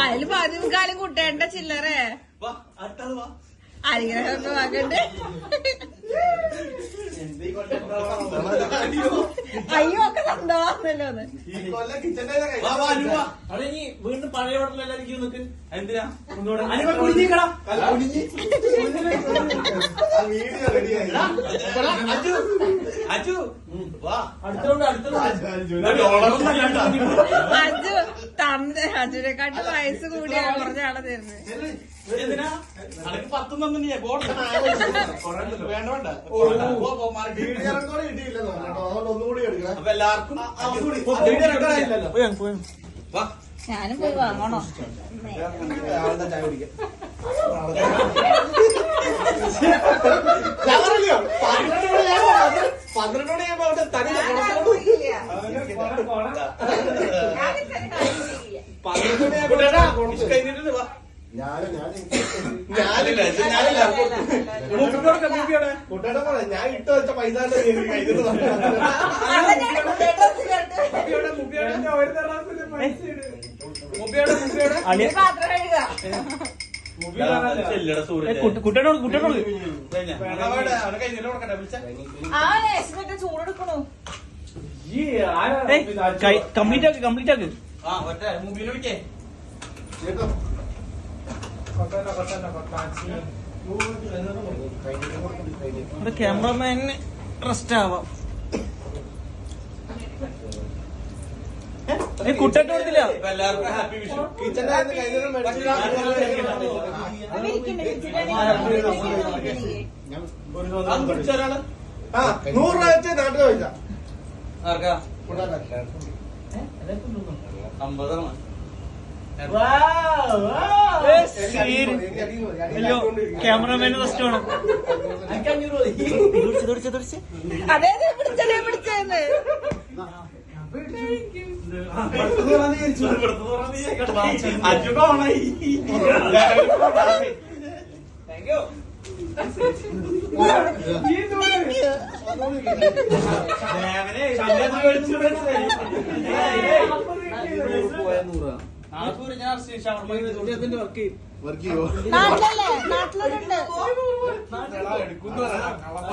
അതില് 15 കൂട്ടേണ്ട ചില്ലറേ ആരെങ്കിലും വാങ്ങണ്ടേ? അയ്യോ ഒക്കെ സന്തോഷമല്ലോ. വീണ്ടും പഴയ ഹോട്ടലെല്ലായിരിക്കും നിനക്ക് എന്തിനാ അജുനെക്കാട്ട് വയസ്സ് കൂടിയാണ് കുറച്ചാളെ തരുന്നത്. എന്തിനാ അനക്ക് 10 തന്നെ വേണ്ട വേണ്ട. അപ്പൊ എല്ലാവർക്കും ഞാനും പോയി വാങ്ങണോ? ഞാൻ ഇട്ട് വെച്ച പൈസ കുട്ടനോട് ചൂടെടുക്കണോ? കംപ്ലീറ്റ് ആക്ക് ക്യാമറമാന് റെസ്റ്റ് ആവാം. കുട്ടേട്ട് കൊടുത്തില്ല. എല്ലാവർക്കും ഹാപ്പി വിഷു. ഒരാള് 100 രൂപ വെച്ച് നാട്ടിൽ പൈസ ആർക്കാ 50 ക്യാമറമാൻ റെസ്റ്റ് വേണം. അതെ പിടിച്ചേന്ന് നാട്ടിലല്ലേ നാട്ടിലുണ്ട്.